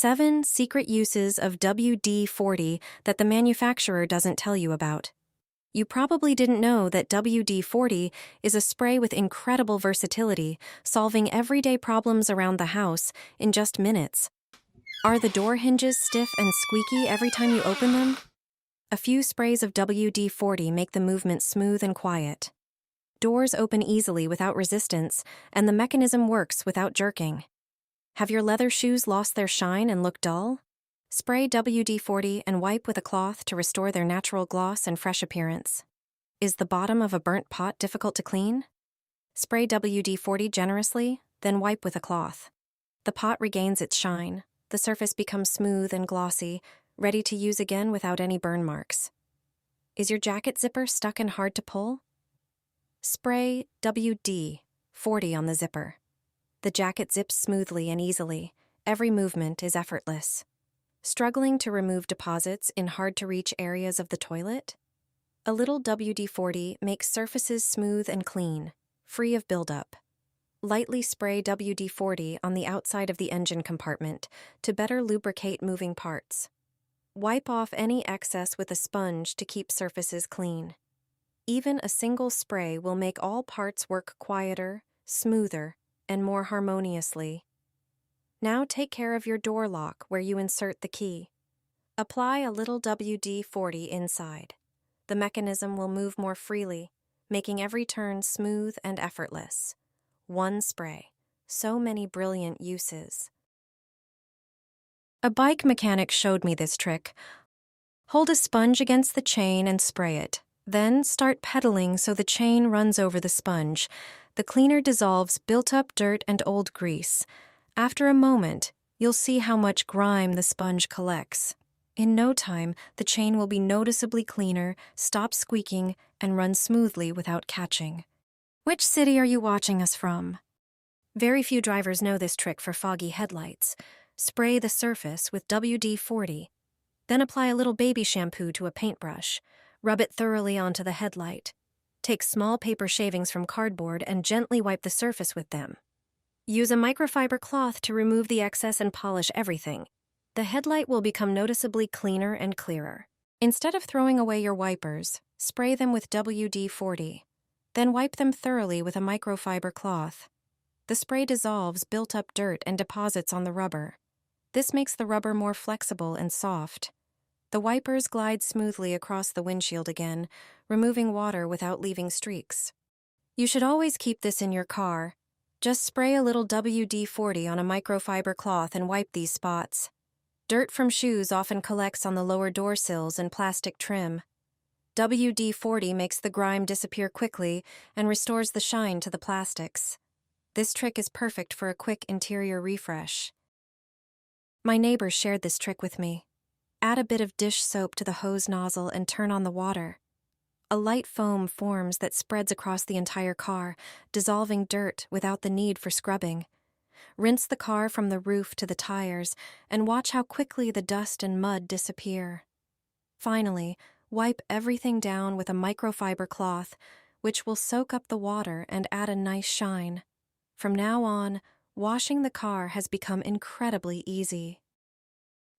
7 secret uses of WD-40 that the manufacturer doesn't tell you about. You probably didn't know that WD-40 is a spray with incredible versatility, solving everyday problems around the house in just minutes. Are the door hinges stiff and squeaky every time you open them? A few sprays of WD-40 make the movement smooth and quiet. Doors open easily without resistance, and the mechanism works without jerking. Have your leather shoes lost their shine and look dull? Spray WD-40 and wipe with a cloth to restore their natural gloss and fresh appearance. Is the bottom of a burnt pot difficult to clean? Spray WD-40 generously, then wipe with a cloth. The pot regains its shine. The surface becomes smooth and glossy, ready to use again without any burn marks. Is your jacket zipper stuck and hard to pull? Spray WD-40 on the zipper. The jacket zips smoothly and easily. Every movement is effortless. Struggling to remove deposits in hard-to-reach areas of the toilet? A little WD-40 makes surfaces smooth and clean, free of buildup. Lightly spray WD-40 on the outside of the engine compartment to better lubricate moving parts. Wipe off any excess with a sponge to keep surfaces clean. Even a single spray will make all parts work quieter, smoother, and more harmoniously. Now take care of your door lock where you insert the key. Apply a little WD-40 inside. The mechanism will move more freely, making every turn smooth and effortless. One spray. So many brilliant uses. A bike mechanic showed me this trick. Hold a sponge against the chain and spray it. Then start pedaling so the chain runs over the sponge. The cleaner dissolves built-up dirt and old grease. After a moment, you'll see how much grime the sponge collects. In no time, the chain will be noticeably cleaner, stop squeaking, and run smoothly without catching. Which city are you watching us from? Very few drivers know this trick for foggy headlights. Spray the surface with WD-40. Then apply a little baby shampoo to a paintbrush. Rub it thoroughly onto the headlight. Take small paper shavings from cardboard and gently wipe the surface with them. Use a microfiber cloth to remove the excess and polish everything. The headlight will become noticeably cleaner and clearer. Instead of throwing away your wipers, spray them with WD-40. Then wipe them thoroughly with a microfiber cloth. The spray dissolves built-up dirt and deposits on the rubber. This makes the rubber more flexible and soft. The wipers glide smoothly across the windshield again, removing water without leaving streaks. You should always keep this in your car. Just spray a little WD-40 on a microfiber cloth and wipe these spots. Dirt from shoes often collects on the lower door sills and plastic trim. WD-40 makes the grime disappear quickly and restores the shine to the plastics. This trick is perfect for a quick interior refresh. My neighbors shared this trick with me. Add a bit of dish soap to the hose nozzle and turn on the water. A light foam forms that spreads across the entire car, dissolving dirt without the need for scrubbing. Rinse the car from the roof to the tires and watch how quickly the dust and mud disappear. Finally, wipe everything down with a microfiber cloth, which will soak up the water and add a nice shine. From now on, washing the car has become incredibly easy.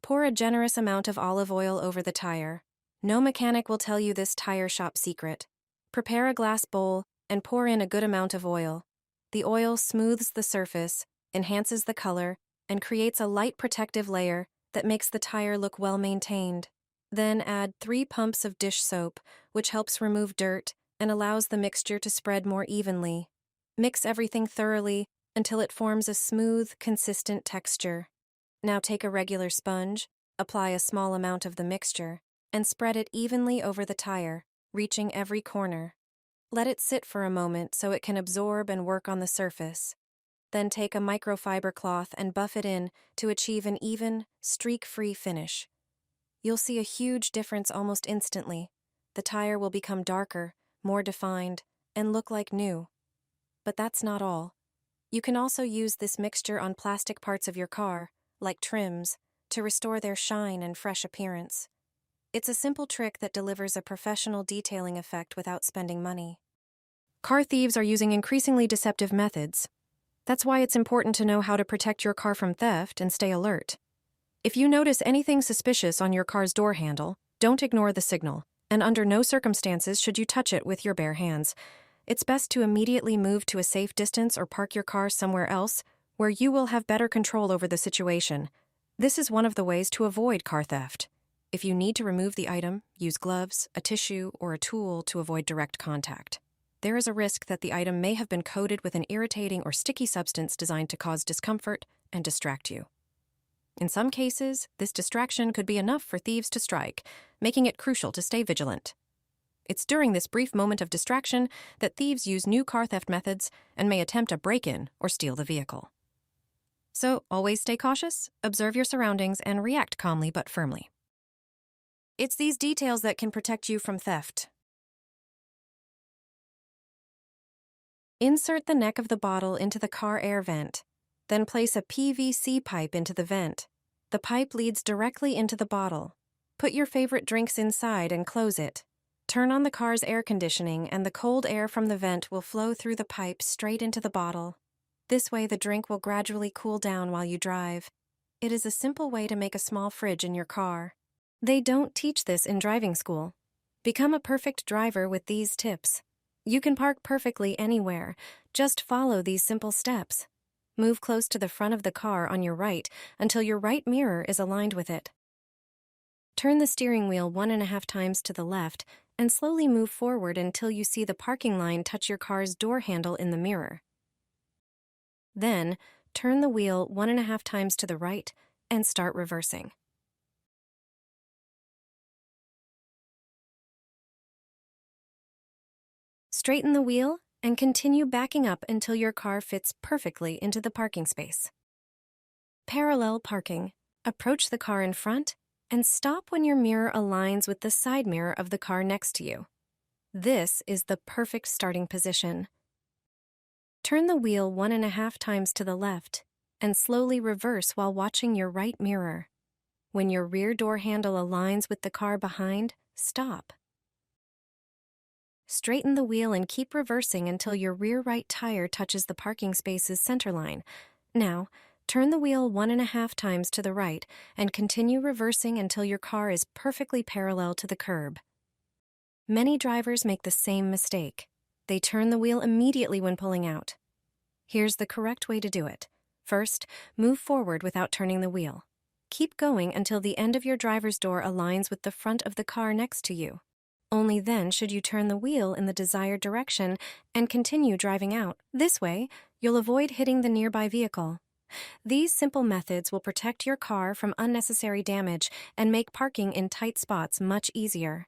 Pour a generous amount of olive oil over the tire. No mechanic will tell you this tire shop secret. Prepare a glass bowl and pour in a good amount of oil. The oil smooths the surface, enhances the color, and creates a light protective layer that makes the tire look well maintained. Then add 3 pumps of dish soap, which helps remove dirt and allows the mixture to spread more evenly. Mix everything thoroughly until it forms a smooth, consistent texture. Now take a regular sponge, apply a small amount of the mixture, and spread it evenly over the tire, reaching every corner. Let it sit for a moment so it can absorb and work on the surface. Then take a microfiber cloth and buff it in to achieve an even, streak-free finish. You'll see a huge difference almost instantly. The tire will become darker, more defined, and look like new. But that's not all. You can also use this mixture on plastic parts of your car, like trims, to restore their shine and fresh appearance. It's a simple trick that delivers a professional detailing effect without spending money. Car thieves are using increasingly deceptive methods. That's why it's important to know how to protect your car from theft and stay alert. If you notice anything suspicious on your car's door handle, don't ignore the signal, and under no circumstances should you touch it with your bare hands. It's best to immediately move to a safe distance or park your car somewhere else where you will have better control over the situation. This is one of the ways to avoid car theft. If you need to remove the item, use gloves, a tissue, or a tool to avoid direct contact. There is a risk that the item may have been coated with an irritating or sticky substance designed to cause discomfort and distract you. In some cases, this distraction could be enough for thieves to strike, making it crucial to stay vigilant. It's during this brief moment of distraction that thieves use new car theft methods and may attempt a break-in or steal the vehicle. So, always stay cautious, observe your surroundings, and react calmly but firmly. It's these details that can protect you from theft. Insert the neck of the bottle into the car air vent. Then place a PVC pipe into the vent. The pipe leads directly into the bottle. Put your favorite drinks inside and close it. Turn on the car's air conditioning and the cold air from the vent will flow through the pipe straight into the bottle. This way the drink will gradually cool down while you drive. It is a simple way to make a small fridge in your car. They don't teach this in driving school. Become a perfect driver with these tips. You can park perfectly anywhere. Just follow these simple steps. Move close to the front of the car on your right until your right mirror is aligned with it. Turn the steering wheel 1.5 times to the left and slowly move forward until you see the parking line touch your car's door handle in the mirror. Then, turn the wheel 1.5 times to the right and start reversing. Straighten the wheel and continue backing up until your car fits perfectly into the parking space. Parallel parking. Approach the car in front and stop when your mirror aligns with the side mirror of the car next to you. This is the perfect starting position. Turn the wheel 1.5 times to the left and slowly reverse while watching your right mirror. When your rear door handle aligns with the car behind, stop. Straighten the wheel and keep reversing until your rear right tire touches the parking space's center line. Now, turn the wheel 1.5 times to the right and continue reversing until your car is perfectly parallel to the curb. Many drivers make the same mistake. They turn the wheel immediately when pulling out. Here's the correct way to do it. First, move forward without turning the wheel. Keep going until the end of your driver's door aligns with the front of the car next to you. Only then should you turn the wheel in the desired direction and continue driving out. This way, you'll avoid hitting the nearby vehicle. These simple methods will protect your car from unnecessary damage and make parking in tight spots much easier.